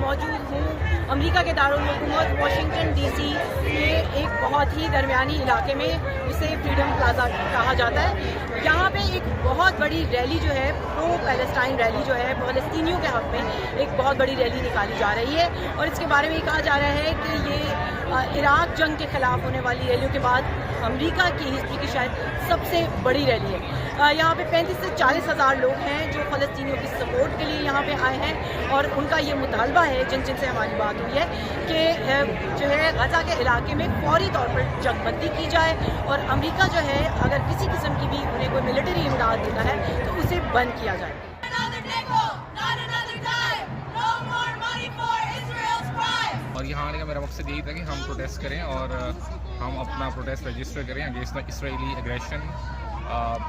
موجود ہوں امریکہ کے دارالحکومت واشنگٹن ڈی سی کے ایک بہت ہی درمیانی علاقے میں، اسے فریڈم پلازا کہا جاتا ہے. یہاں پہ ایک بہت بڑی ریلی جو ہے پرو پیلسٹائن ریلی جو ہے فلسطینیوں کے حق میں ایک بہت بڑی ریلی نکالی جا رہی ہے، اور اس کے بارے میں یہ کہا جا رہا ہے کہ یہ عراق جنگ کے خلاف ہونے والی ریلیوں کے بعد امریکہ کی ہسٹری کی شاید سب سے بڑی ریلی ہے. یہاں پہ 35 سے 40 ہزار لوگ ہیں جو فلسطینیوں کی سپورٹ کے لیے یہاں پہ آئے ہیں، اور ان کا یہ مطالبہ ہے جن سے ہماری بات ہوئی ہے کہ جو ہے غزہ کے علاقے میں فوری طور پر جنگ بندی کی جائے، اور امریکہ جو ہے اگر کسی قسم کی بھی انہیں کوئی ملٹری امداد دیتا ہے تو اسے بند کیا جائے. اور یہاں آنے کا میرا مقصد یہی تھا کہ ہم پروٹیسٹ کریں اور ہم اپنا پروٹیسٹ رجسٹر کریں against the Israeli aggression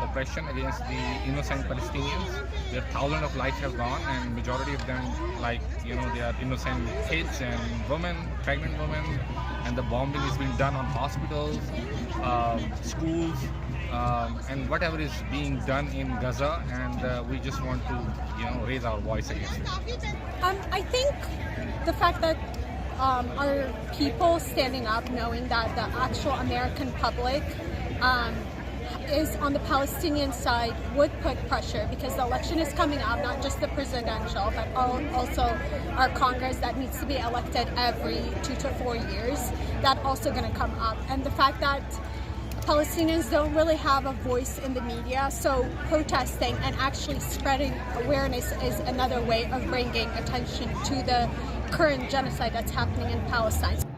oppression against the innocent Palestinians. There thousands of lives have gone, and majority of them, like, you know, they are innocent kids and women, pregnant women, and the bombing is being done on hospitals, schools, and whatever is being done in Gaza, and we just want to, you know, raise our voice against it. I think the fact that our people standing up, knowing that the actual American public is on the Palestinian side, would put pressure, because the election is coming up, not just the presidential, but also our Congress that needs to be elected every 2 to 4 years. That also going to come up. And the fact that Palestinians don't really have a voice in the media, so protesting and actually spreading awareness is another way of bringing attention to the current genocide that's happening in Palestine.